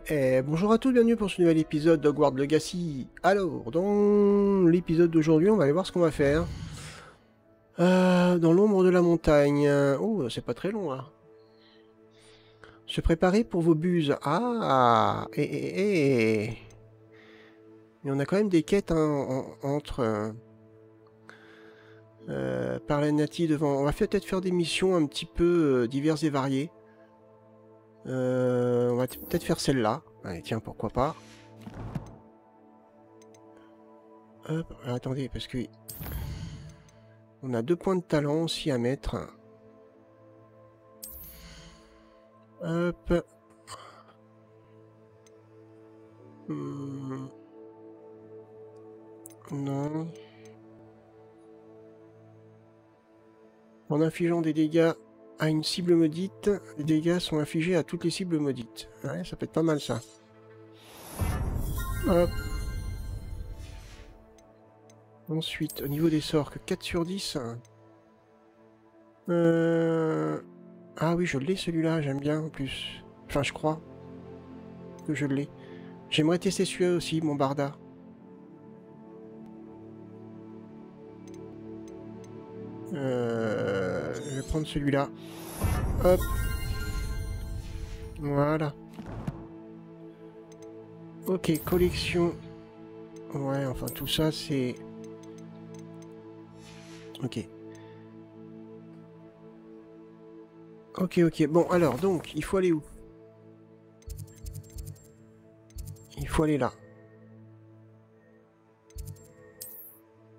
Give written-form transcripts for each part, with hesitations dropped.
Bonjour à tous, bienvenue pour ce nouvel épisode d'Hogwarts Legacy. Alors, dans l'épisode d'aujourd'hui, on va aller voir ce qu'on va faire. Dans l'ombre de la montagne. Oh, c'est pas très long, là. Se préparer pour vos buses. Ah, Mais on a quand même des quêtes hein, entre par la Nati devant. On va peut-être faire des missions un petit peu diverses et variées. On va peut-être faire celle-là. Allez, tiens, pourquoi pas. Hop, attendez, parce que... On a 2 points de talent aussi à mettre. Hop. Non. En infligeant des dégâts à une cible maudite, les dégâts sont infligés à toutes les cibles maudites. Ouais, ça peut être pas mal ça. Hop. Ensuite, au niveau des sorts, que 4 sur 10. Ah oui, je l'ai celui-là, j'aime bien en plus. Enfin, je crois que je l'ai. J'aimerais tester celui-là aussi, mon Barda. Je vais prendre celui-là. Hop. Voilà. Ok, collection. Ouais, enfin tout ça c'est... Ok. Ok. Bon, alors, donc, il faut aller où? Il faut aller là.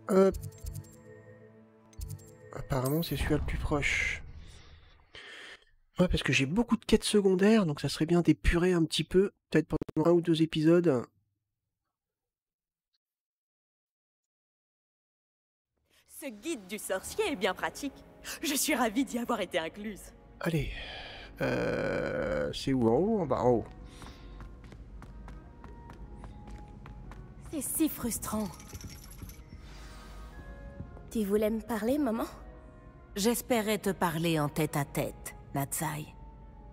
Hop. Apparemment, c'est celui-là le plus proche. Ouais, parce que j'ai beaucoup de quêtes secondaires, donc ça serait bien d'épurer un petit peu, peut-être pendant 1 ou 2 épisodes. Ce guide du sorcier est bien pratique. Je suis ravie d'y avoir été incluse. Allez. C'est où? En haut ou en bas? En haut. C'est si frustrant. Tu voulais me parler, maman? J'espérais te parler en tête-à-tête, Natsai.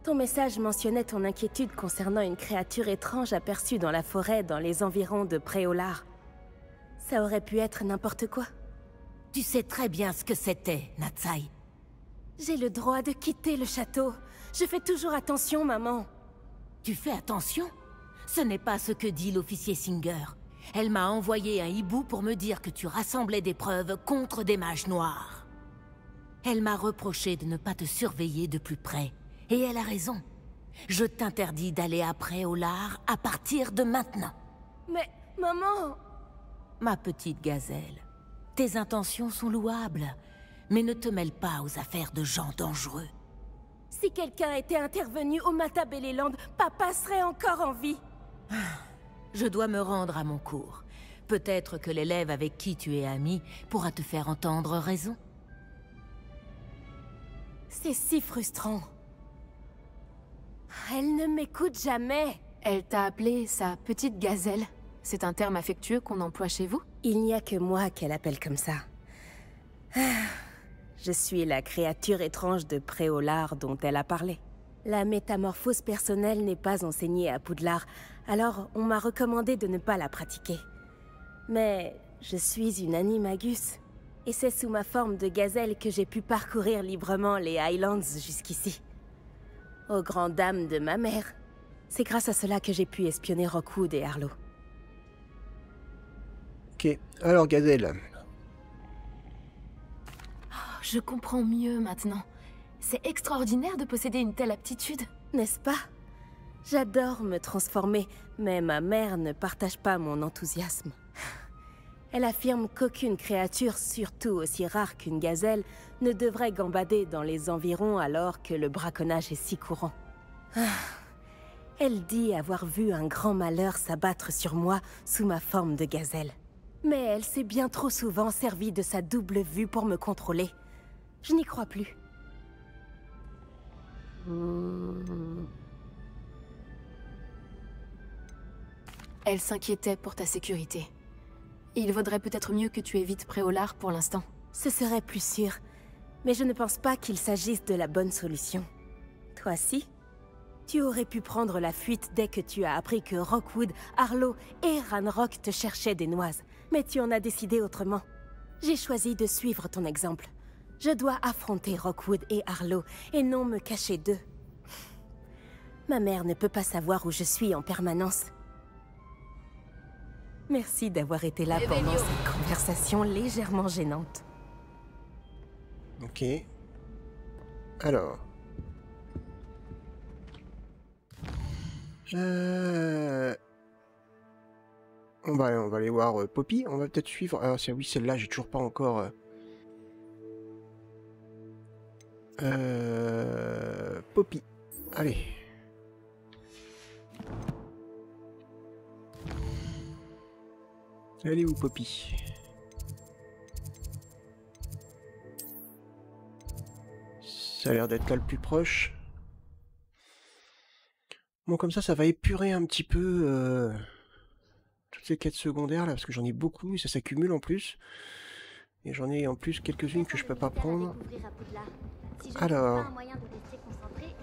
Ton message mentionnait ton inquiétude concernant une créature étrange aperçue dans la forêt dans les environs de Préolard. Ça aurait pu être n'importe quoi. Tu sais très bien ce que c'était, Natsai. J'ai le droit de quitter le château. Je fais toujours attention, maman. Tu fais attention? Ce n'est pas ce que dit l'officier Singer. Elle m'a envoyé un hibou pour me dire que tu rassemblais des preuves contre des mages noirs. Elle m'a reproché de ne pas te surveiller de plus près. Et elle a raison. Je t'interdis d'aller à Préolard à partir de maintenant. Mais, maman... Ma petite gazelle, tes intentions sont louables, mais ne te mêle pas aux affaires de gens dangereux. Si quelqu'un était intervenu au Matabeleland, papa serait encore en vie. Je dois me rendre à mon cours. Peut-être que l'élève avec qui tu es amie pourra te faire entendre raison. C'est si frustrant. Elle ne m'écoute jamais. Elle t'a appelée sa petite gazelle. C'est un terme affectueux qu'on emploie chez vous? Il n'y a que moi qu'elle appelle comme ça. Je suis la créature étrange de Préolard dont elle a parlé. La métamorphose personnelle n'est pas enseignée à Poudlard, alors on m'a recommandé de ne pas la pratiquer. Mais je suis une animagus, et c'est sous ma forme de gazelle que j'ai pu parcourir librement les Highlands jusqu'ici. Aux grandes dames de ma mère. C'est grâce à cela que j'ai pu espionner Rockwood et Harlow. Ok, alors Gazelle. Je comprends mieux maintenant. C'est extraordinaire de posséder une telle aptitude. N'est-ce pas? J'adore me transformer, mais ma mère ne partage pas mon enthousiasme. Elle affirme qu'aucune créature, surtout aussi rare qu'une gazelle, ne devrait gambader dans les environs alors que le braconnage est si courant. Elle dit avoir vu un grand malheur s'abattre sur moi sous ma forme de gazelle. Mais elle s'est bien trop souvent servie de sa double vue pour me contrôler. Je n'y crois plus. Elle s'inquiétait pour ta sécurité. Il vaudrait peut-être mieux que tu évites Préolard pour l'instant. Ce serait plus sûr. Mais je ne pense pas qu'il s'agisse de la bonne solution. Toi si? Tu aurais pu prendre la fuite dès que tu as appris que Rockwood, Arlo et Ranrock te cherchaient des noises. Mais tu en as décidé autrement. J'ai choisi de suivre ton exemple. Je dois affronter Rockwood et Arlo, et non me cacher d'eux. Ma mère ne peut pas savoir où je suis en permanence. Merci d'avoir été là pendant cette conversation légèrement gênante. Ok. Alors. On va aller voir Poppy. On va peut-être suivre. Ah, oui, celle-là, j'ai toujours pas encore. Poppy. Allez. Elle est où, Poppy? Ça a l'air d'être là le plus proche. Bon, comme ça va épurer un petit peu toutes ces quêtes secondaires là, parce que j'en ai beaucoup et ça s'accumule en plus. Et j'en ai en plus quelques-unes que je peux pas prendre. Alors,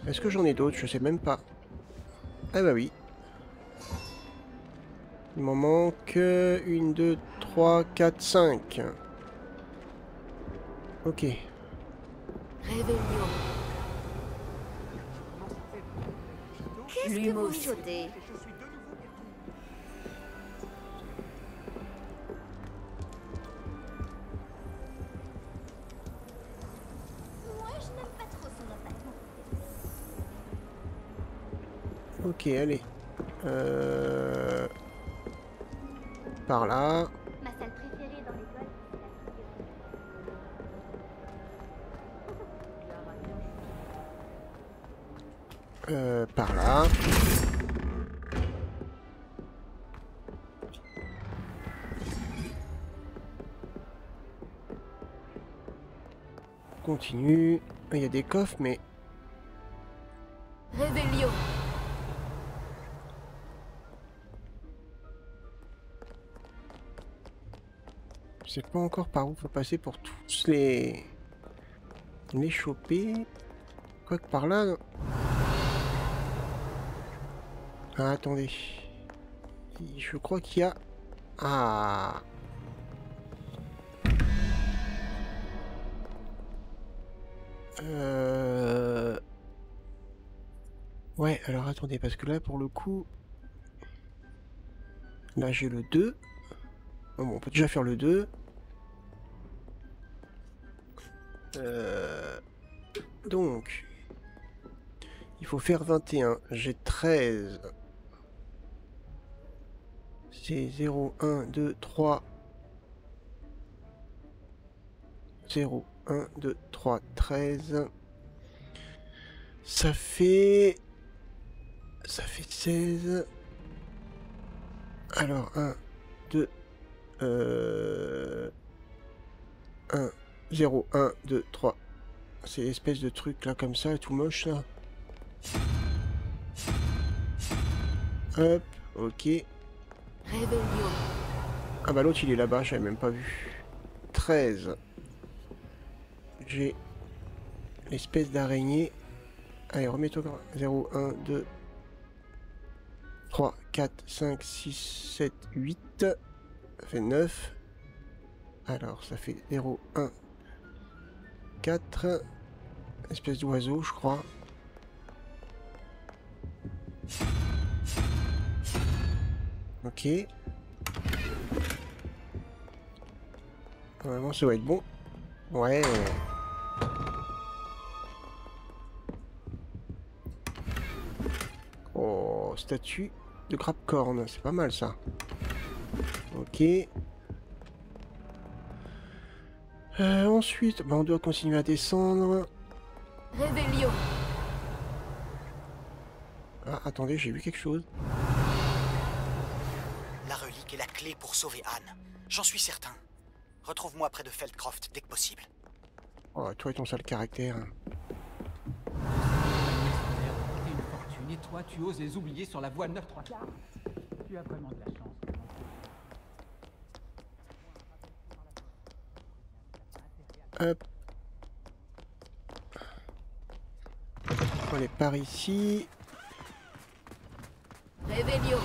est-ce que j'en ai d'autres? Je sais même pas. Ah bah oui. Il m'en manque 1, 2, 3, 4, 5. Ok. Qu'est-ce que vous mijotez? Moi, je n'aime pas trop son appartement. Ok, allez. Par là. Ma salle préférée dans l'école, Par là. Continue. Il y a des coffres, mais... Réveillon. Je sais pas encore par où faut passer pour tous les choper. Quoique par là... non. Ah, attendez. Je crois qu'il y a... Ah... Ouais, alors attendez, parce que là, pour le coup... Là, j'ai le 2. Bon, on peut déjà faire le 2. Donc... Il faut faire 21. J'ai 13. C'est 0, 1, 2, 3. 0, 1, 2, 3, 13. Ça fait 16. Alors, 1, 2, 1, 0, 1, 2, 3. C'est l'espèce de truc là comme ça, tout moche là. Hop, ok. Réveillon. Ah bah l'autre il est là-bas, j'avais même pas vu. 13. J'ai l'espèce d'araignée. Allez, remets-toi. 0, 1, 2, 3, 4, 5, 6, 7, 8. Ça fait 9. Alors, ça fait 0, 1, 4. Espèce d'oiseau, je crois. Ok. Normalement, ça va être bon. Ouais. Oh, statue de crabe-corne. C'est pas mal, ça. Ok. Ensuite, bah, on doit continuer à descendre. Réveillon. Ah, attendez, j'ai vu quelque chose. La relique est la clé pour sauver Anne. J'en suis certain. Retrouve-moi près de Feldcroft dès que possible. Oh, toi et ton sale caractère. Une fortune et toi tu oses les oublier sur la voie 9 3/4. Tu as vraiment de la chance. Hop. On est par ici. Réveillon.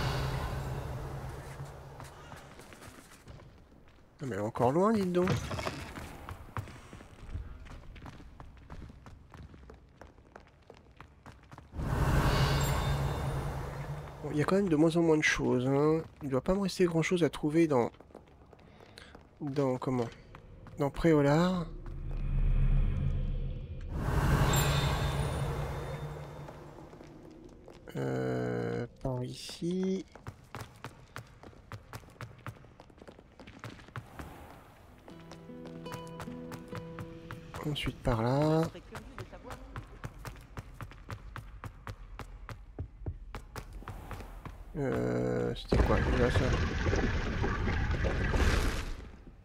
Ah, mais encore loin, dites donc. Bon, il y a quand même de moins en moins de choses, hein. Il doit pas me rester grand chose à trouver dans... comment? Dans Préolard. Par ici. Ensuite par là. C'était quoi déjà ça?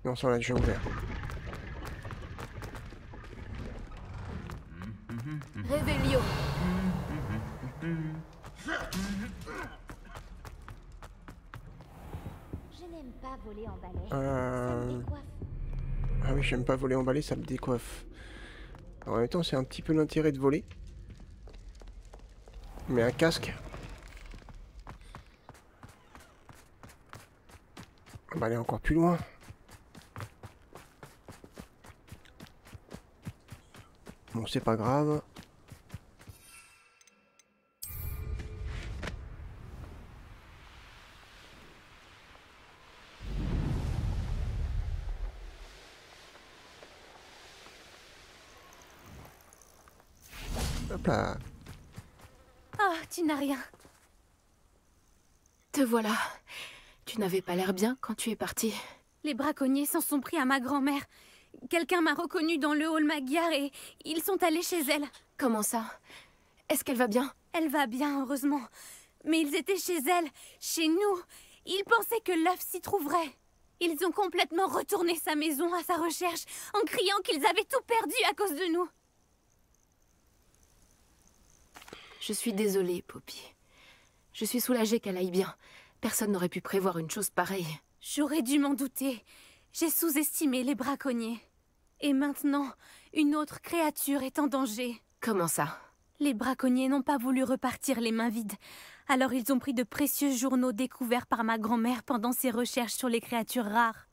Non, ça on l'a déjà ouvert. Réveillon. Je n'aime pas voler en balai. Ça me décoiffe. Ah oui, j'aime pas voler en balai, ça me décoiffe. Alors, en même temps, c'est un petit peu l'intérêt de voler. Mais un casque. On va aller encore plus loin. Bon, c'est pas grave. Hop là. Oh, tu n'as rien. Te voilà. Tu n'avais pas l'air bien quand tu es parti. Les braconniers s'en sont pris à ma grand-mère. Quelqu'un m'a reconnue dans le hall Magyar et ils sont allés chez elle. Comment ça? Est-ce qu'elle va bien? Elle va bien, heureusement. Mais ils étaient chez elle, chez nous. Ils pensaient que l'œuf s'y trouverait. Ils ont complètement retourné sa maison à sa recherche en criant qu'ils avaient tout perdu à cause de nous. Je suis désolée, Poppy. Je suis soulagée qu'elle aille bien. Personne n'aurait pu prévoir une chose pareille. J'aurais dû m'en douter. J'ai sous-estimé les braconniers. Et maintenant, une autre créature est en danger. Comment ça? Les braconniers n'ont pas voulu repartir les mains vides. Alors ils ont pris de précieux journaux découverts par ma grand-mère pendant ses recherches sur les créatures rares.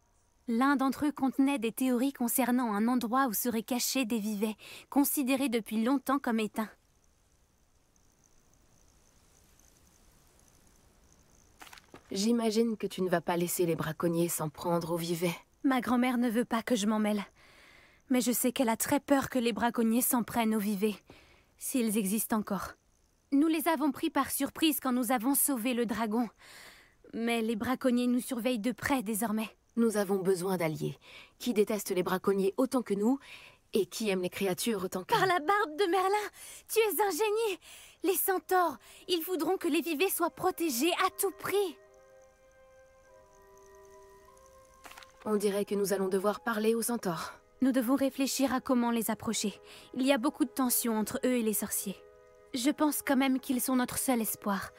L'un d'entre eux contenait des théories concernant un endroit où seraient cachés des vivets, considérés depuis longtemps comme éteints. J'imagine que tu ne vas pas laisser les braconniers s'en prendre aux vivets. Ma grand-mère ne veut pas que je m'en mêle. Mais je sais qu'elle a très peur que les braconniers s'en prennent aux vivets, s'ils existent encore. Nous les avons pris par surprise quand nous avons sauvé le dragon. Mais les braconniers nous surveillent de près désormais. Nous avons besoin d'alliés, qui détestent les braconniers autant que nous, et qui aiment les créatures autant que... Par la barbe de Merlin, tu es un génie! Les centaures, ils voudront que les vivets soient protégés à tout prix. On dirait que nous allons devoir parler aux centaures. Nous devons réfléchir à comment les approcher. Il y a beaucoup de tensions entre eux et les sorciers. Je pense quand même qu'ils sont notre seul espoir.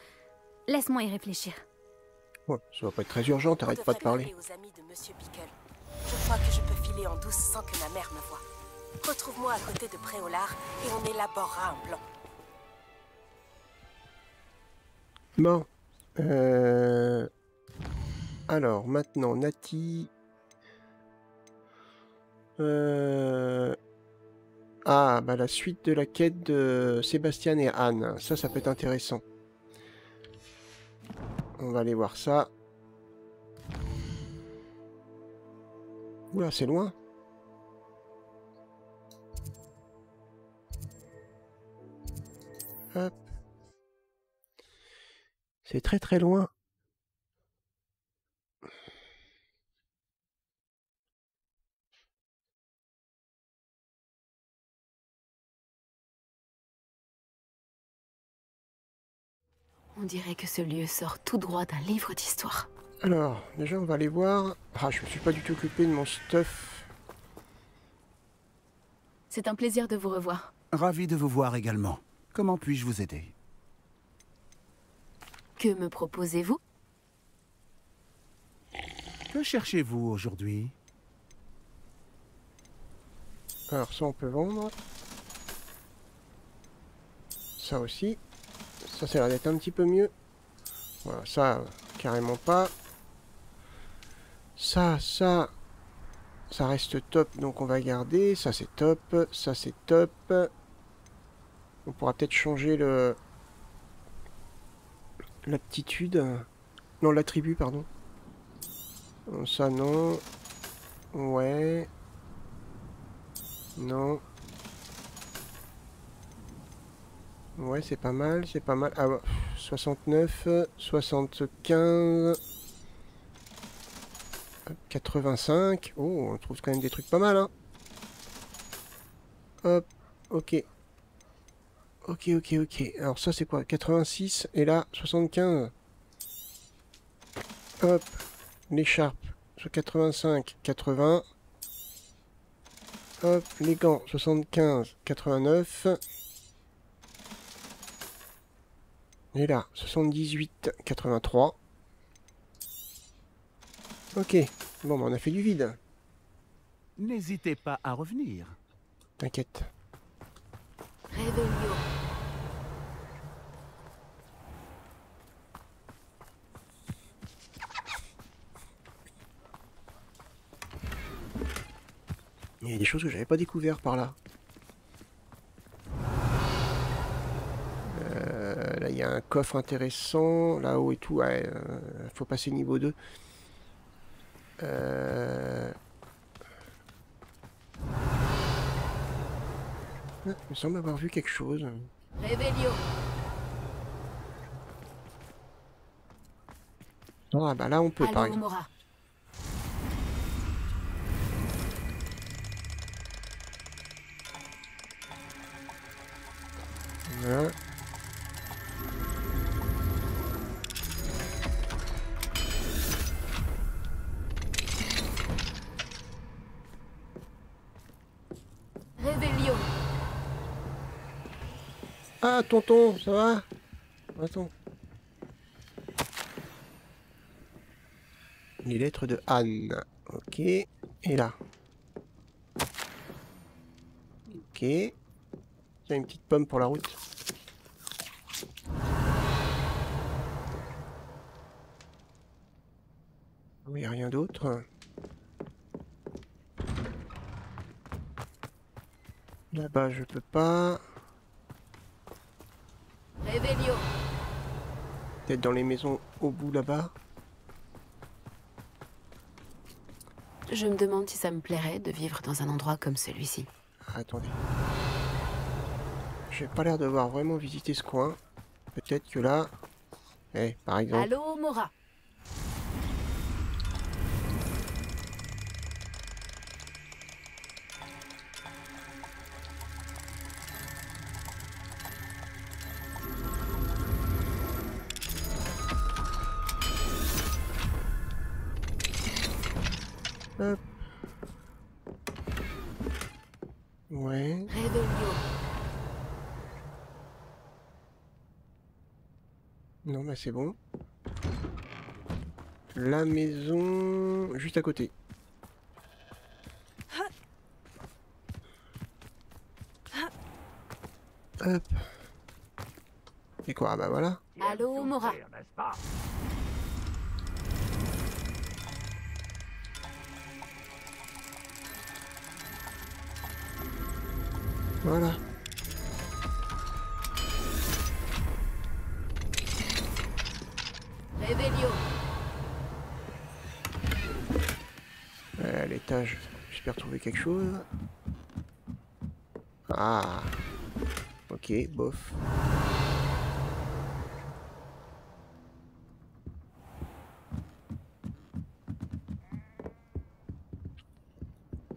Laisse-moi y réfléchir. Ouais, ça va pas être très urgent, t'arrêtes pas de parler. Aux amis de Monsieur Pickle. Je crois que je peux filer en douce sans que ma mère me voie. Retrouve-moi à côté de Préolard et on élaborera un plan. Bon. Alors, maintenant, Nati... Ah, bah la suite de la quête de Sébastien et Anne. Ça peut être intéressant. On va aller voir ça. Oula, c'est loin. Hop. C'est très très loin. On dirait que ce lieu sort tout droit d'un livre d'histoire. Alors, déjà on va aller voir... Ah, je me suis pas du tout occupé de mon stuff. C'est un plaisir de vous revoir. Ravi de vous voir également. Comment puis-je vous aider? Que me proposez-vous? Que cherchez-vous aujourd'hui? Alors ça on peut vendre. Ça aussi. Ça a l'air d'être un petit peu mieux. Voilà, ça, carrément pas. Ça reste top, donc on va garder. Ça, c'est top. Ça, c'est top. On pourra peut-être changer l'aptitude. Non, l'attribut, pardon. Ça, non. Ouais. Non. Ouais, c'est pas mal, c'est pas mal. Ah, 69, 75, 85. Oh, on trouve quand même des trucs pas mal, hein. Hop, ok. Ok. Alors ça, c'est quoi? 86, et là, 75. Hop, l'écharpe, sur 85, 80. Hop, les gants, 75, 89. Et là, 78, 83. Ok, bon, bah, on a fait du vide. N'hésitez pas à revenir. T'inquiète. Réveillon. Il y a des choses que j'avais pas découvert par là. Là, il y a un coffre intéressant, là-haut et tout. Ouais, faut passer niveau 2. Il me semble avoir vu quelque chose. Réveillon. Ah bah là, on peut, par exemple. Mora. Voilà. Réveillon. Ah, tonton, ça va? Attends. Les lettres de Anne. Ok. Et là. Ok. Il y a une petite pomme pour la route. Il n'y a rien d'autre. Là-bas, je peux pas. Réveillon. Peut-être dans les maisons au bout là-bas. Je me demande si ça me plairait de vivre dans un endroit comme celui-ci. Ah, attendez. J'ai pas l'air d'avoir vraiment visité ce coin. Peut-être que là... Eh, par exemple... Allô, Mora. Hop. Ouais. Réveillon. Non, mais c'est bon. La maison... juste à côté. Hop. Et quoi? Ah bah voilà. Allô, Mora. Voilà. Réveillon. À l'étage, j'espère trouver quelque chose. Ah. Ok, bof.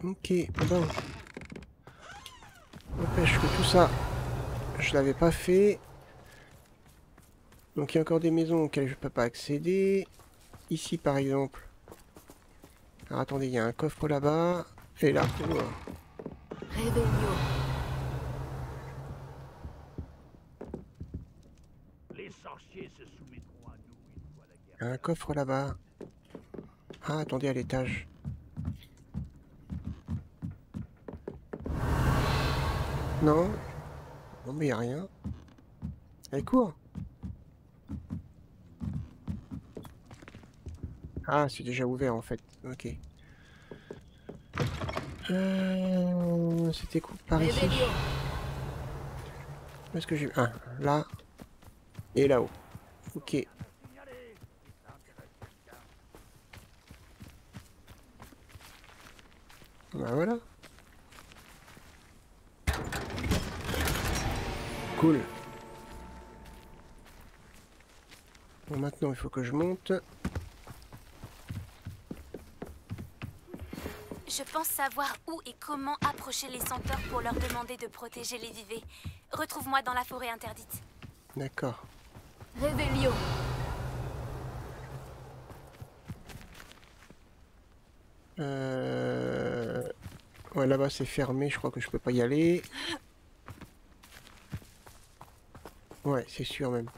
Ok, bon. N'empêche que tout ça, je l'avais pas fait. Donc il y a encore des maisons auxquelles je peux pas accéder. Ici par exemple. Alors attendez, il y a un coffre là-bas. Et là. Réveillon. Les sorciers se soumettront à nous une fois la guerre. Il y a un coffre là-bas. Ah, attendez, à l'étage. Non. Non, mais il n'y a rien. Elle court. Ah, c'est déjà ouvert en fait. Ok. C'était quoi par ici? Où est-ce que j'ai... Ah, là. Et là-haut. Ok. Bah voilà. Cool. Bon, maintenant il faut que je monte. Je pense savoir où et comment approcher les centaures pour leur demander de protéger les vivets. Retrouve-moi dans la forêt interdite. D'accord. Réveillon. Ouais, là-bas c'est fermé, je crois que je peux pas y aller. Ouais, c'est sûr même.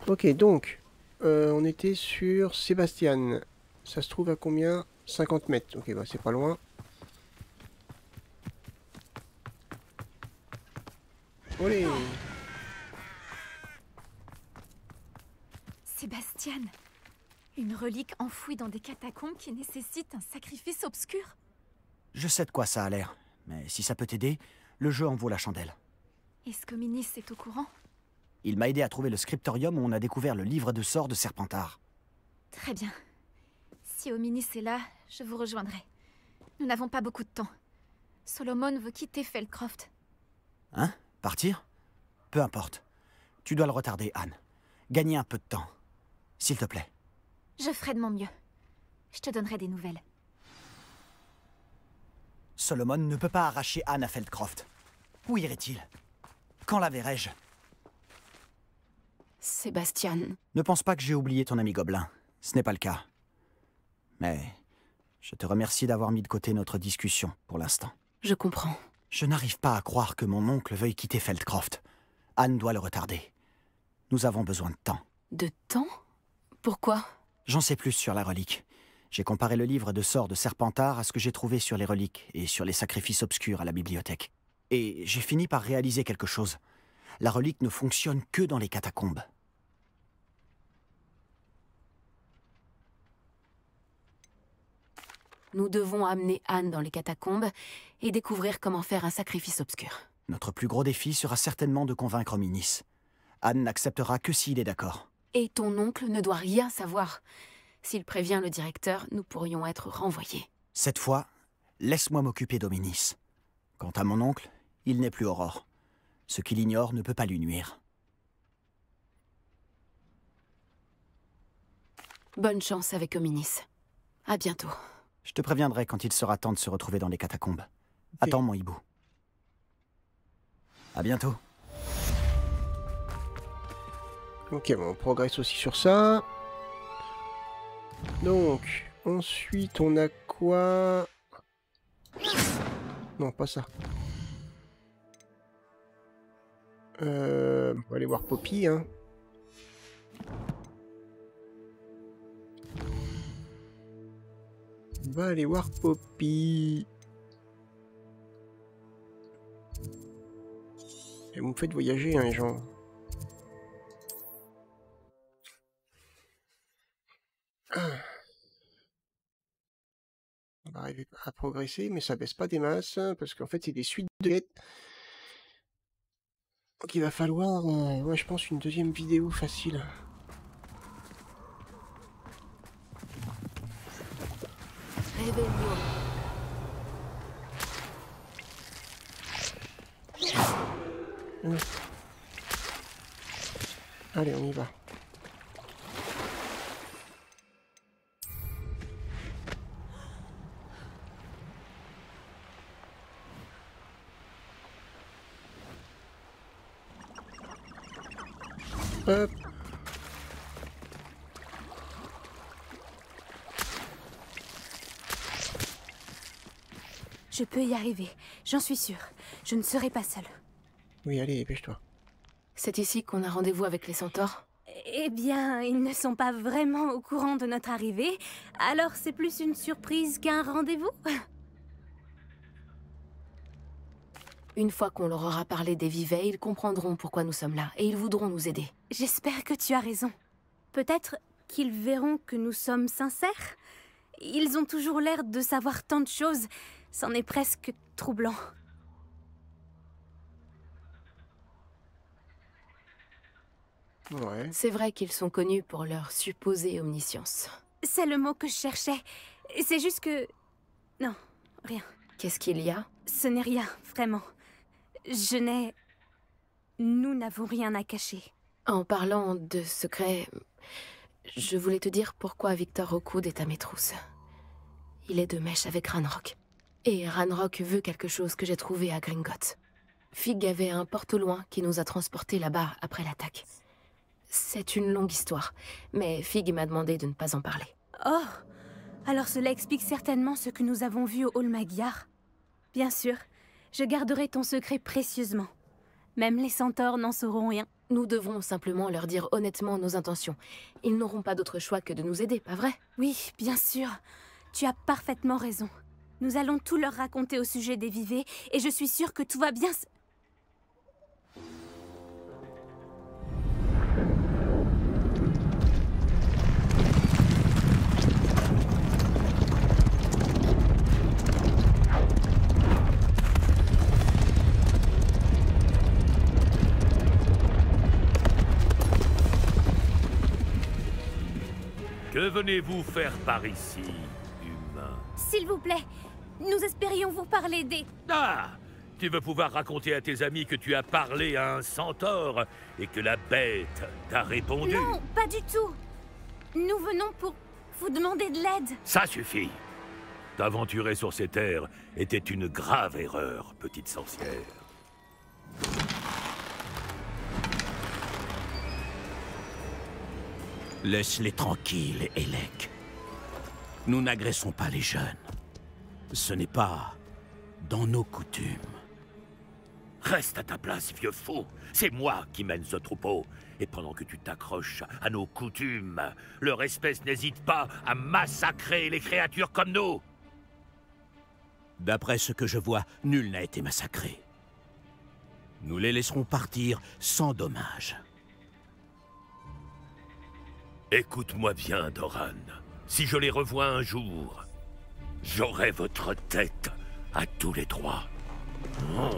Ok, donc, on était sur Sébastien. Ça se trouve à combien? 50 mètres. Ok, bah c'est pas loin. Olé! Sébastien, une relique enfouie dans des catacombes qui nécessite un sacrifice obscur. Je sais de quoi ça a l'air, mais si ça peut t'aider, le jeu en vaut la chandelle. Est-ce que Minis est au courant? Il m'a aidé à trouver le scriptorium où on a découvert le livre de sorts de Serpentard. Très bien. Si Ominis est là, je vous rejoindrai. Nous n'avons pas beaucoup de temps. Solomon veut quitter Feldcroft. Hein? Partir? Peu importe. Tu dois le retarder, Anne. Gagner un peu de temps. S'il te plaît. Je ferai de mon mieux. Je te donnerai des nouvelles. Solomon ne peut pas arracher Anne à Feldcroft. Où irait-il? Quand la verrai-je? Sébastien. Ne pense pas que j'ai oublié ton ami Gobelin. Ce n'est pas le cas. Mais je te remercie d'avoir mis de côté notre discussion pour l'instant. Je comprends. Je n'arrive pas à croire que mon oncle veuille quitter Feldcroft. Anne doit le retarder. Nous avons besoin de temps. De temps? Pourquoi? J'en sais plus sur la relique. J'ai comparé le livre de sorts de Serpentard à ce que j'ai trouvé sur les reliques et sur les sacrifices obscurs à la bibliothèque. Et j'ai fini par réaliser quelque chose. La relique ne fonctionne que dans les catacombes. Nous devons amener Anne dans les catacombes et découvrir comment faire un sacrifice obscur. Notre plus gros défi sera certainement de convaincre Minis. Anne n'acceptera que s'il est d'accord. Et ton oncle ne doit rien savoir. S'il prévient le directeur, nous pourrions être renvoyés. Cette fois, laisse-moi m'occuper d'Ominis. Quant à mon oncle, il n'est plus Aurore. Ce qu'il ignore ne peut pas lui nuire. Bonne chance avec Ominis. À bientôt. Je te préviendrai quand il sera temps de se retrouver dans les catacombes. Attends mon hibou. À bientôt. Ok, bon, on progresse aussi sur ça. Donc, ensuite, on a quoi? Non, pas ça. On va aller voir Poppy, hein. On va aller voir Poppy. Et vous me faites voyager, hein, les gens. On va arriver à progresser, mais ça baisse pas des masses, parce qu'en fait, c'est des suites de quêtes. Donc il va falloir, ouais, je pense, une deuxième vidéo facile. Allez, on y va. Hop. Je peux y arriver, j'en suis sûre. Je ne serai pas seule. Oui, allez, dépêche-toi. C'est ici qu'on a rendez-vous avec les centaures? Eh bien, ils ne sont pas vraiment au courant de notre arrivée, alors c'est plus une surprise qu'un rendez-vous. Une fois qu'on leur aura parlé des vivets, ils comprendront pourquoi nous sommes là, et ils voudront nous aider. J'espère que tu as raison. Peut-être qu'ils verront que nous sommes sincères. Ils ont toujours l'air de savoir tant de choses. C'en est presque troublant. Ouais. C'est vrai qu'ils sont connus pour leur supposée omniscience. C'est le mot que je cherchais. C'est juste que... Non, rien. Qu'est-ce qu'il y a? Ce n'est rien, vraiment. Je n'ai... Nous n'avons rien à cacher. En parlant de secrets, je voulais te dire pourquoi Victor Rookwood est à mes trousses. Il est de mèche avec Ranrock. Et Ranrock veut quelque chose que j'ai trouvé à Gringotts. Fig avait un porte-au-loin qui nous a transportés là-bas après l'attaque. C'est une longue histoire, mais Fig m'a demandé de ne pas en parler. Oh, alors cela explique certainement ce que nous avons vu au hall Magyar. Bien sûr, je garderai ton secret précieusement. Même les centaures n'en sauront rien. Nous devrons simplement leur dire honnêtement nos intentions. Ils n'auront pas d'autre choix que de nous aider, pas vrai? Oui, bien sûr. Tu as parfaitement raison. Nous allons tout leur raconter au sujet des vivets, et je suis sûre que tout va bien se... Que venez-vous faire par ici, humain? S'il vous plaît, nous espérions vous parler des... Ah! Tu veux pouvoir raconter à tes amis que tu as parlé à un centaure et que la bête t'a répondu? Non, pas du tout. Nous venons pour vous demander de l'aide. Ça suffit. T'aventurer sur ces terres était une grave erreur, petite sorcière. Laisse-les tranquilles, Elec. Nous n'agressons pas les jeunes. Ce n'est pas dans nos coutumes. Reste à ta place, vieux fou. C'est moi qui mène ce troupeau. Et pendant que tu t'accroches à nos coutumes, leur espèce n'hésite pas à massacrer les créatures comme nous. D'après ce que je vois, nul n'a été massacré. Nous les laisserons partir sans dommage. Écoute-moi bien, Doran. Si je les revois un jour, j'aurai votre tête à tous les trois. Oh.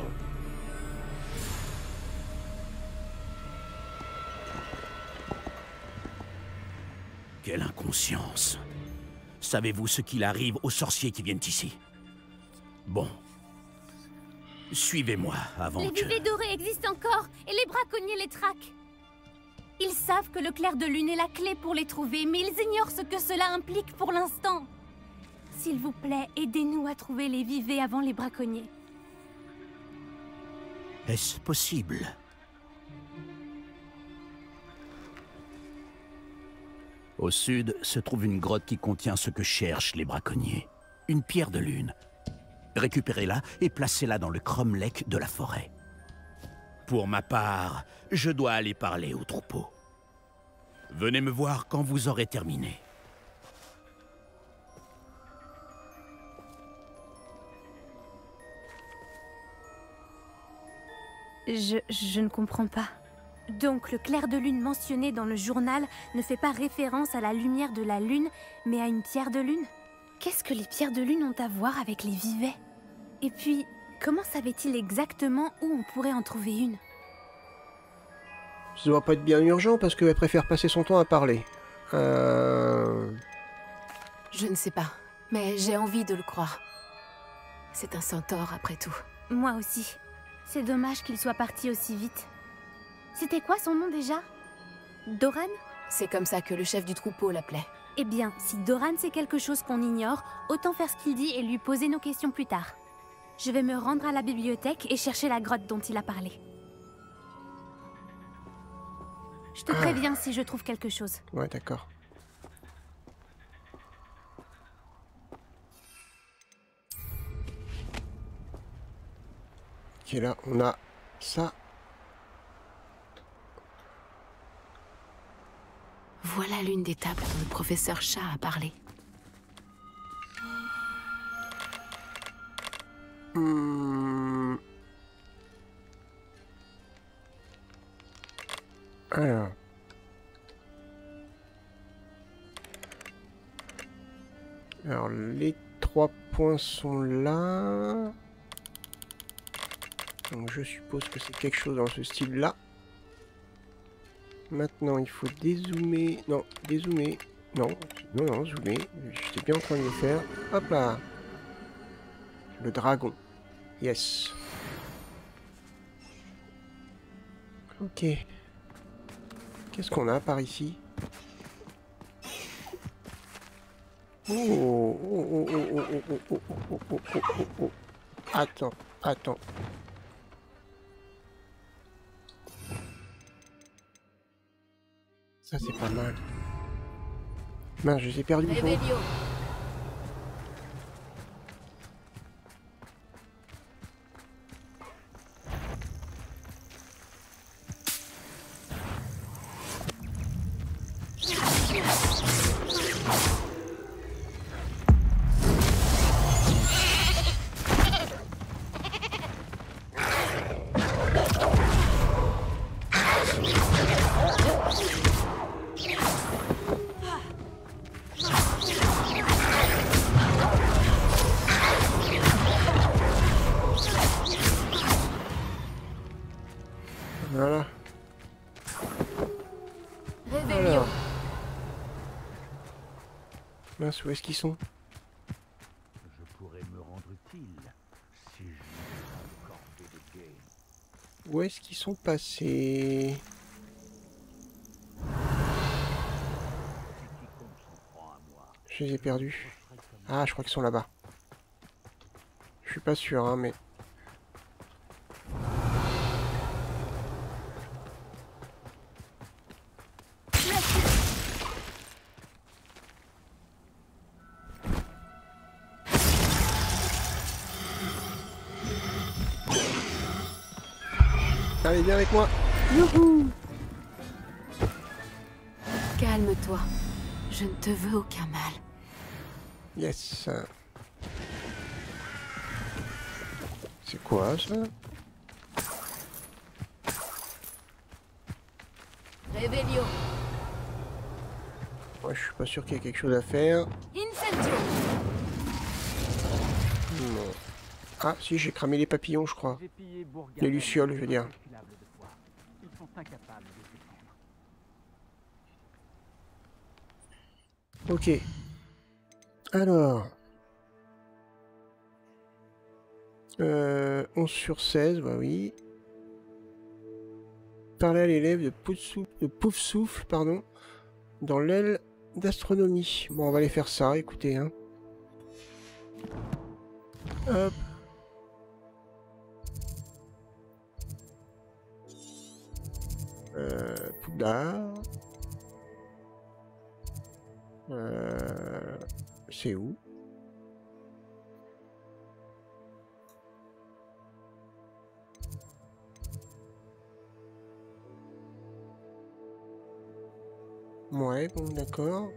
Quelle inconscience. Savez-vous ce qu'il arrive aux sorciers qui viennent ici? Bon. Suivez-moi avant Les que... vivets dorés existent encore, et les braconniers les traquent. Ils savent que le clair de lune est la clé pour les trouver, mais ils ignorent ce que cela implique pour l'instant. S'il vous plaît, aidez-nous à trouver les vivets avant les braconniers. Est-ce possible? Au sud se trouve une grotte qui contient ce que cherchent les braconniers. Une pierre de lune. Récupérez-la et placez-la dans le cromlech de la forêt. Pour ma part, je dois aller parler au troupeau. Venez me voir quand vous aurez terminé. Je ne comprends pas. Donc le clair de lune mentionné dans le journal ne fait pas référence à la lumière de la lune, mais à une pierre de lune? Qu'est-ce que les pierres de lune ont à voir avec les vivets? Et puis, comment savait-il exactement où on pourrait en trouver une? Ça doit pas être bien urgent parce qu'elle préfère passer son temps à parler. Je ne sais pas, mais j'ai envie de le croire. C'est un centaure après tout. Moi aussi. C'est dommage qu'il soit parti aussi vite. C'était quoi son nom déjà? Doran? C'est comme ça que le chef du troupeau l'appelait. Eh bien, si Doran sait quelque chose qu'on ignore, autant faire ce qu'il dit et lui poser nos questions plus tard. Je vais me rendre à la bibliothèque et chercher la grotte dont il a parlé. Je te préviens si je trouve quelque chose. Ouais, d'accord. Ok, là, on a ça. Voilà l'une des tables dont le professeur Chat a parlé. Alors. Alors, les 3 points sont là. Donc, je suppose que c'est quelque chose dans ce style-là. Maintenant, il faut dézoomer. Non, dézoomer. Non, non, zoomer. J'étais bien en train de le faire. Hop là. Le dragon. Yes. Ok. Qu'est-ce qu'on a par ici? Oh, oh, oh, oh, oh, oh, oh, oh, oh, oh, oh, oh, oh. Attends, attends. Ça, c'est pas mal. Mince, je les ai perdus. Voilà. Alors. Mince, où est-ce qu'ils sont? Je pourrais me rendre utile si je accordais des gains. Où est-ce qu'ils sont passés? Je les ai perdus. Ah, je crois qu'ils sont là-bas. Je suis pas sûr, hein, mais... Allez, viens avec moi. Youhou! Calme-toi. Je ne te veux aucun mal. Yes. C'est quoi ça? Revelio. Ouais, je suis pas sûr qu'il y ait quelque chose à faire. Incendio. Non. Ah, si, j'ai cramé les papillons, je crois. Les lucioles, je veux dire. Ils sont incapables de se Ok. défendre. Alors. 11 sur 16, bah oui. Parler à l'élève de Pouf Souffle, pardon, dans l'aile d'astronomie. Bon, on va aller faire ça, écoutez, hein. Hop. Poudlard. C'est où? Ouais, bon, d'accord.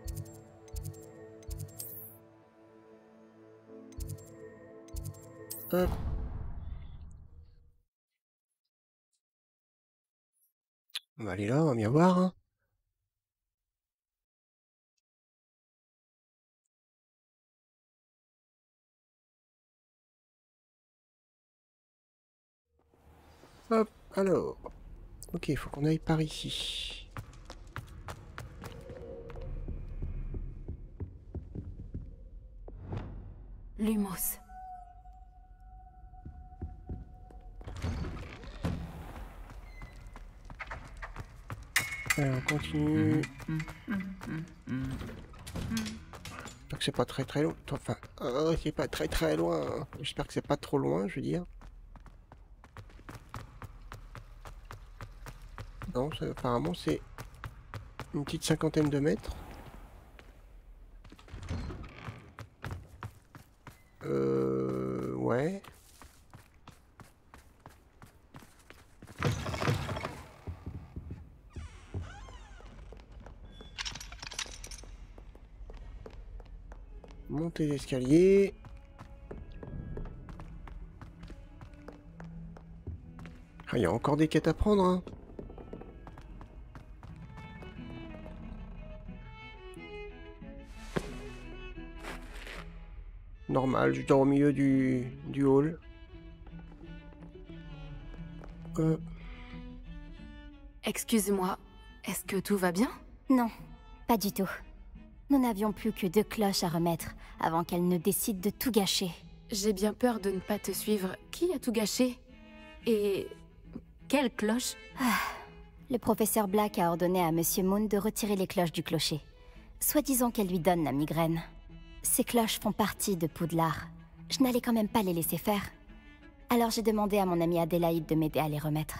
Hop. On va aller là, on va bien voir, hein. Hop, alors. Ok, il faut qu'on aille par ici. Lumos. Alors, on continue. J'espère que c'est pas très loin. Enfin, c'est pas très loin. J'espère que c'est pas trop loin, je veux dire. Non, ça, apparemment c'est une petite 50aine de mètres. Ouais. Monter les escaliers. Ah, il y a encore des quêtes à prendre, hein. normal, je dors au milieu du hall. Excuse-moi, est-ce que tout va bien? Non, pas du tout. Nous n'avions plus que 2 cloches à remettre avant qu'elle ne décide de tout gâcher. J'ai bien peur de ne pas te suivre. Qui a tout gâché? Et... quelle cloche? Le professeur Black a ordonné à Monsieur Moon de retirer les cloches du clocher. Soi-disant qu'elle lui donne la migraine. Ces cloches font partie de Poudlard. Je n'allais quand même pas les laisser faire. Alors j'ai demandé à mon amie Adélaïde de m'aider à les remettre.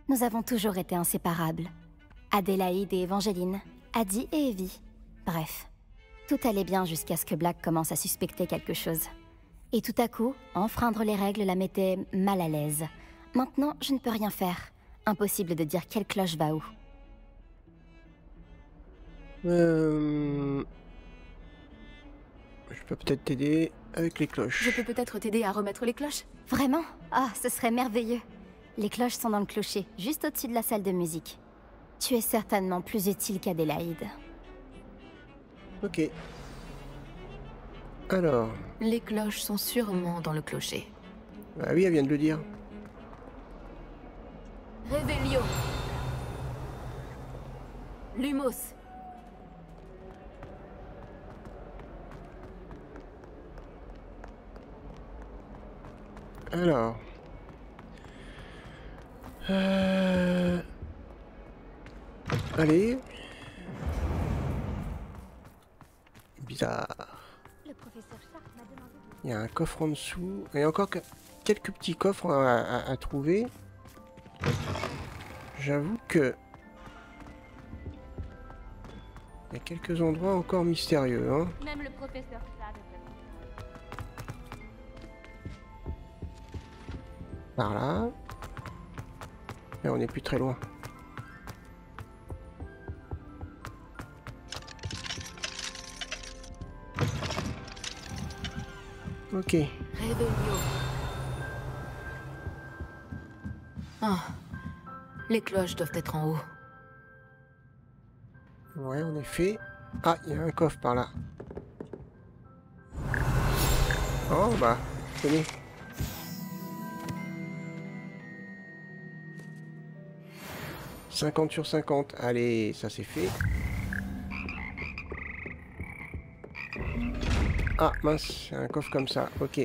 Nous avons toujours été inséparables. Adélaïde et Evangeline, Adi et Evie. Bref, tout allait bien jusqu'à ce que Black commence à suspecter quelque chose. Et tout à coup, enfreindre les règles la mettait mal à l'aise. Maintenant, je ne peux rien faire. Impossible de dire quelle cloche va où. Je peux peut-être t'aider avec les cloches. Je peux peut-être t'aider à remettre les cloches? Vraiment? Ah, ce serait merveilleux. Les cloches sont dans le clocher, juste au-dessus de la salle de musique. Tu es certainement plus utile qu'Adélaïde. Ok. Alors... Les cloches sont sûrement dans le clocher. Bah oui, elle vient de le dire. Revelio. Lumos. Alors... Allez. Bizarre. Il y a un coffre en dessous. Il y a encore quelques petits coffres à trouver. J'avoue que... il y a quelques endroits encore mystérieux, hein. Même le professeur Par là. Et on n'est plus très loin. Ok. Ah, les cloches doivent être en haut. Ouais, en effet. Ah, il y a un coffre par là. Oh, bah, tenez. « 50 sur 50. Allez, ça c'est fait. Ah, mince, un coffre comme ça. Ok.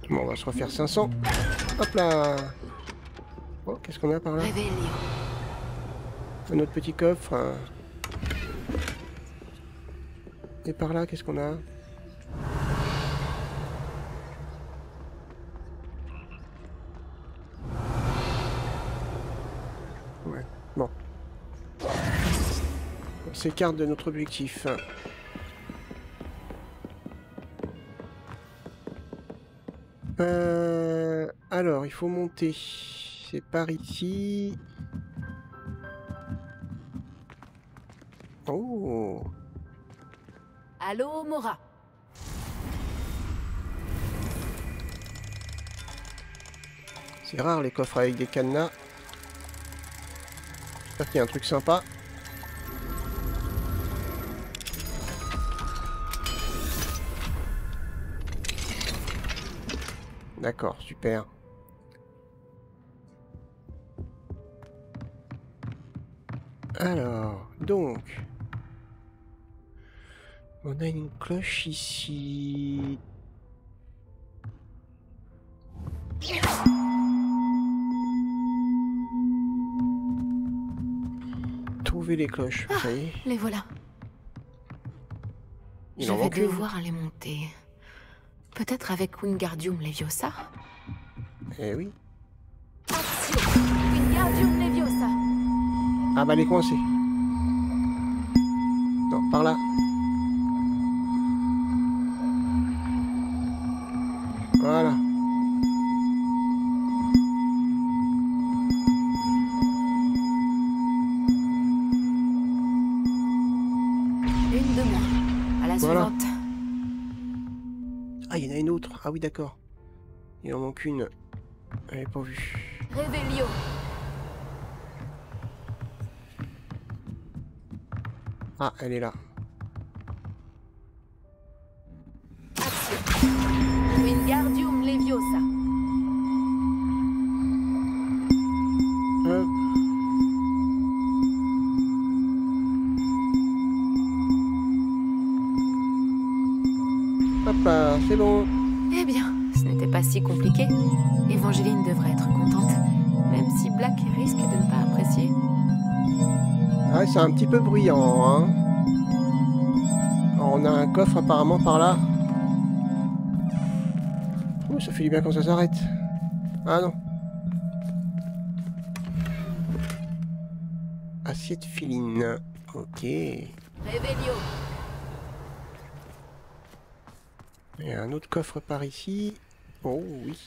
Bon, on va se refaire 500. Hop là. Oh, qu'est-ce qu'on a par là? Un autre petit coffre. Et par là, qu'est-ce qu'on a? Ouais, bon. On s'écarte de notre objectif. Alors, il faut monter. C'est par ici. Oh. Allô, Mora. C'est rare les coffres avec des cadenas. J'espère qu'il y a un truc sympa. D'accord, super. Alors, donc... on a une cloche ici. Trouver les cloches, ça y est. Les voilà. Il en Je vais manque une. devoir les monter. Peut-être avec Wingardium Leviosa? Eh oui. Wingardium Leviosa. Ah bah, elle est coincée. Non, par là. Voilà. Une de moins. À la Voilà. suivante. Ah, il y en a une autre. Ah oui, d'accord. Il en manque une. Elle est pas vue. Revelio. Ah, elle est là. Hop. Hop là, c'est bon. Eh bien, ce n'était pas si compliqué. Evangeline devrait être contente, même si Black risque de ne pas apprécier. Ah ouais, c'est un petit peu bruyant, hein. Alors, on a un coffre apparemment par là. Ouh, ça fait du bien quand ça s'arrête. Ah non. Assiette filine. Ok. Réveillon. Il y a un autre coffre par ici. Oh oui.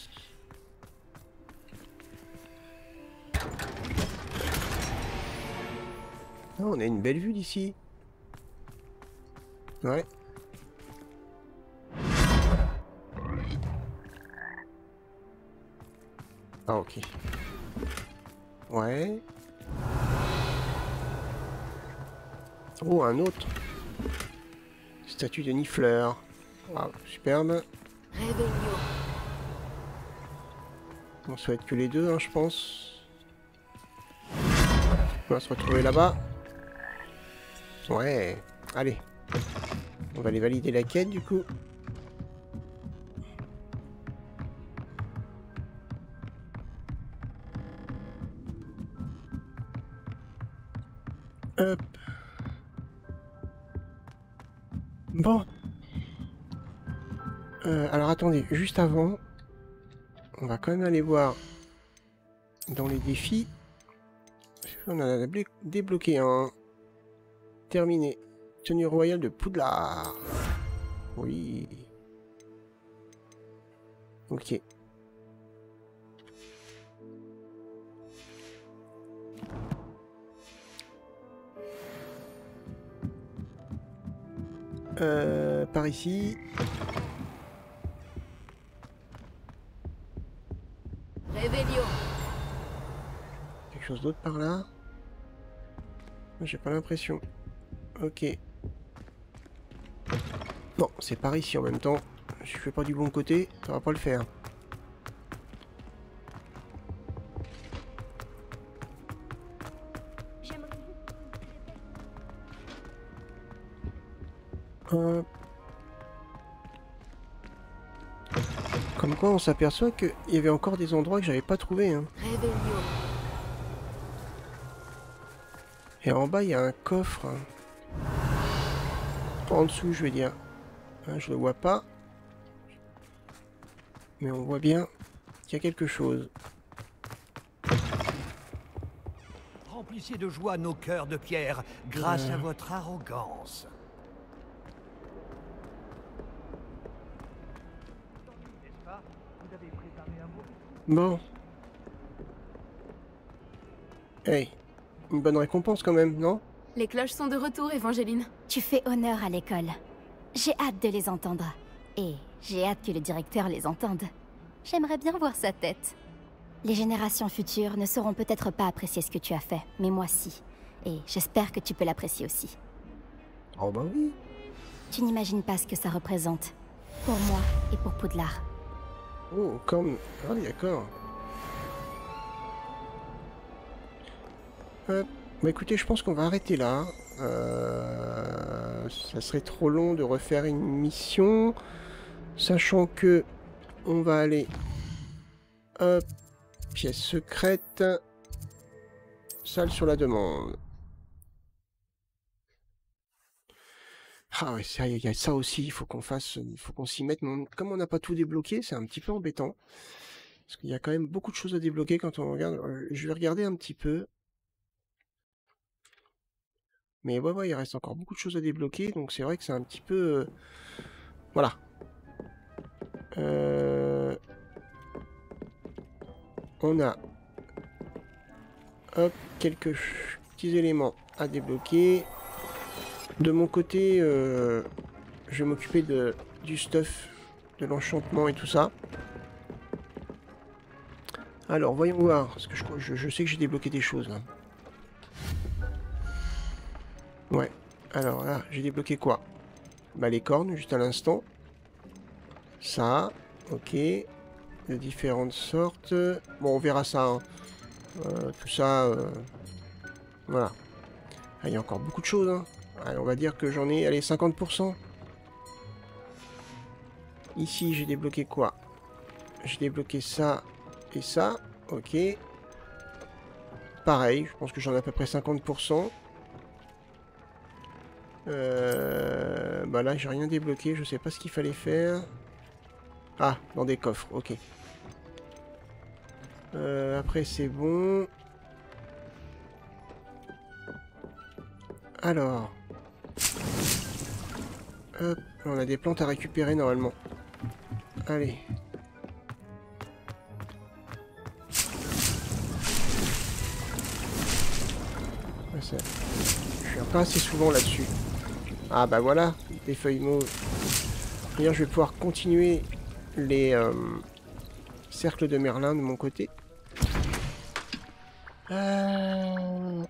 Oh, on a une belle vue d'ici. Ouais. Ah ok. Ouais. Oh, un autre. Statue de Nifleur. Ah, superbe. On souhaite que les deux, hein, je pense. On va se retrouver là-bas. Ouais. Allez. On va aller valider la quête, du coup. Hop. Bon. Alors attendez, juste avant, on va quand même aller voir dans les défis. On en a débloqué un. Terminé. Tenue royale de Poudlard. Oui. Ok. Par ici. Réveillon. Quelque chose d'autre par là? J'ai pas l'impression. Ok. Non, c'est par ici en même temps. Je fais pas du bon côté, ça va pas le faire. Comme quoi on s'aperçoit qu'il y avait encore des endroits que j'avais pas trouvé. Hein. Et en bas il y a un coffre. En dessous je veux dire. Hein, je le vois pas. Mais on voit bien qu'il y a quelque chose. Remplissez de joie nos cœurs de pierre grâce à votre arrogance. Bon. Hey, une bonne récompense quand même, non? Les cloches sont de retour, Evangeline. Tu fais honneur à l'école. J'ai hâte de les entendre. Et j'ai hâte que le directeur les entende. J'aimerais bien voir sa tête. Les générations futures ne sauront peut-être pas apprécier ce que tu as fait, mais moi si. Et j'espère que tu peux l'apprécier aussi. Oh bah oui. Tu n'imagines pas ce que ça représente. Pour moi et pour Poudlard. Oh, comme... Ah oui, d'accord. Bah écoutez, je pense qu'on va arrêter là. Ça serait trop long de refaire une mission. Sachant que... On va aller... Hop. Pièce secrète. Salle sur la demande. Ah ouais, il y a ça aussi, il faut qu'on fasse, il faut qu'on s'y mette. Mais comme on n'a pas tout débloqué, c'est un petit peu embêtant. Parce qu'il y a quand même beaucoup de choses à débloquer quand on regarde. Je vais regarder un petit peu. Mais ouais, il reste encore beaucoup de choses à débloquer, donc c'est vrai que c'est un petit peu... Voilà. On a... Hop, quelques petits éléments à débloquer. De mon côté, je vais m'occuper du stuff, de l'enchantement et tout ça. Alors, voyons voir, parce que je sais que j'ai débloqué des choses, là. Ouais, alors là, j'ai débloqué quoi? Bah, les cornes, juste à l'instant. Ça, ok. De différentes sortes. Bon, on verra ça, hein. Tout ça, voilà. Ah, il y a encore beaucoup de choses, hein. Allez, on va dire que j'en ai, allez, 50%. Ici, j'ai débloqué quoi? J'ai débloqué ça et ça. Ok. Pareil, je pense que j'en ai à peu près 50%. Bah là, j'ai rien débloqué, je sais pas ce qu'il fallait faire. Ah, dans des coffres, ok. Après, c'est bon. Alors. Hop, on a des plantes à récupérer normalement. Allez. Ça, je viens pas assez souvent là-dessus. Ah bah voilà, des feuilles mauves. D'ailleurs, je vais pouvoir continuer les cercles de Merlin de mon côté. Là,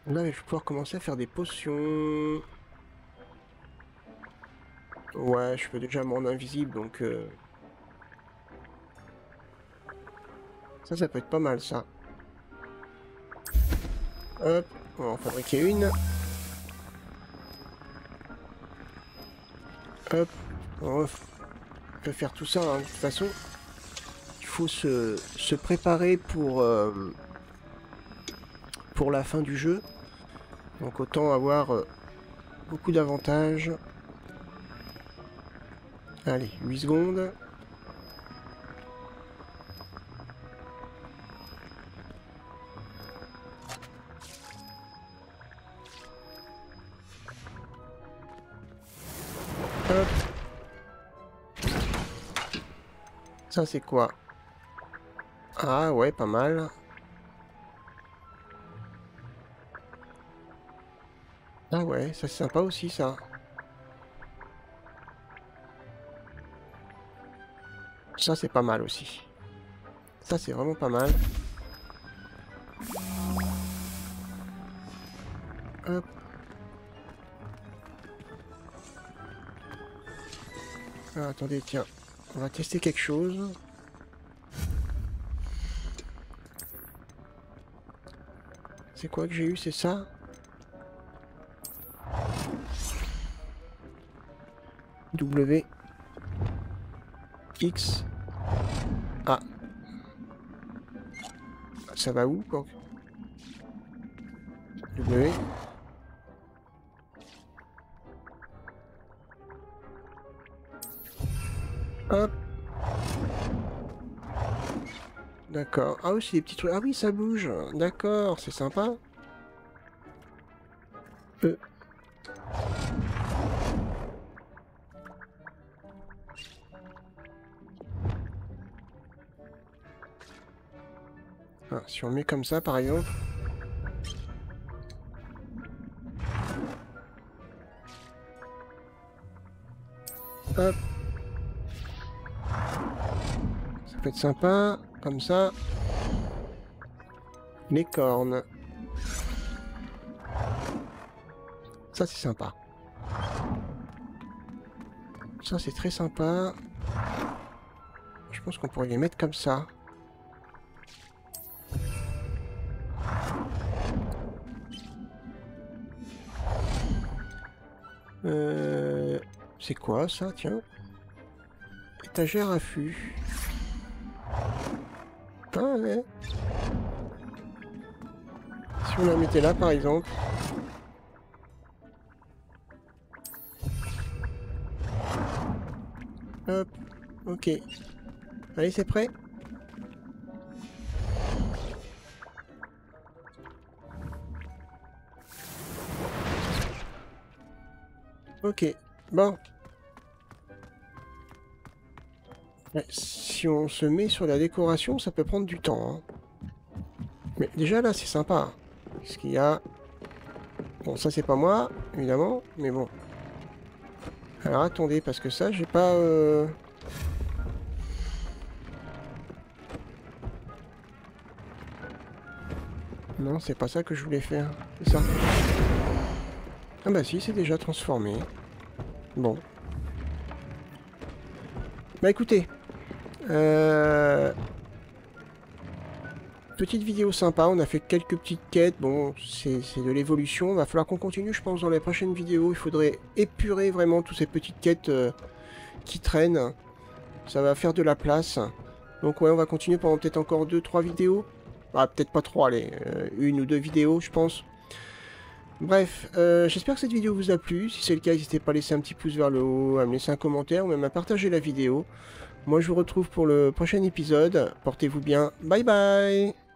je vais pouvoir commencer à faire des potions. Ouais, je peux déjà me rendre invisible, donc... Ça peut être pas mal, ça. Hop, on va en fabriquer une. Hop, on peut faire tout ça, hein, de toute façon. Il faut se préparer pour la fin du jeu. Donc autant avoir beaucoup d'avantages. Allez, 8 secondes. Hop. Ça c'est quoi? Ah ouais, pas mal. Ah ouais, ça c'est sympa aussi ça. Ça c'est pas mal aussi. Ça c'est vraiment pas mal. Hop. Ah, attendez, tiens. On va tester quelque chose. C'est quoi que j'ai eu, c'est ça? W. X. A. Ça va où, quoi? W. Hop. D'accord. Ah oui, c'est des petits trucs. Ah oui, ça bouge. D'accord, c'est sympa. Ah, si on met comme ça, par exemple. Hop. Ça peut être sympa, comme ça. Les cornes. Ça, c'est sympa. Ça, c'est très sympa. Je pense qu'on pourrait les mettre comme ça. C'est quoi ça, tiens? Étagère à fût. Ah ouais. Si on la mettait là, par exemple. Hop. Ok. Allez, c'est prêt? Ok. Bon. Ouais, si on se met sur la décoration, ça peut prendre du temps. Hein. Mais déjà là, c'est sympa. Qu'est-ce qu'il y a? Bon, ça c'est pas moi, évidemment, mais bon. Alors attendez, parce que ça, j'ai pas... Non, c'est pas ça que je voulais faire. C'est ça. Ah bah si, c'est déjà transformé. Bon. Bah écoutez. petite vidéo sympa, on a fait quelques petites quêtes, bon, c'est de l'évolution, va falloir qu'on continue, je pense, dans les prochaines vidéos, il faudrait épurer vraiment toutes ces petites quêtes qui traînent, ça va faire de la place, donc ouais, on va continuer pendant peut-être encore 2-3 vidéos, ah, peut-être pas 3, allez, 1 ou 2 vidéos, je pense. Bref, j'espère que cette vidéo vous a plu, si c'est le cas, n'hésitez pas à laisser un petit pouce vers le haut, à me laisser un commentaire, ou même à partager la vidéo. Moi, je vous retrouve pour le prochain épisode, portez-vous bien, bye bye!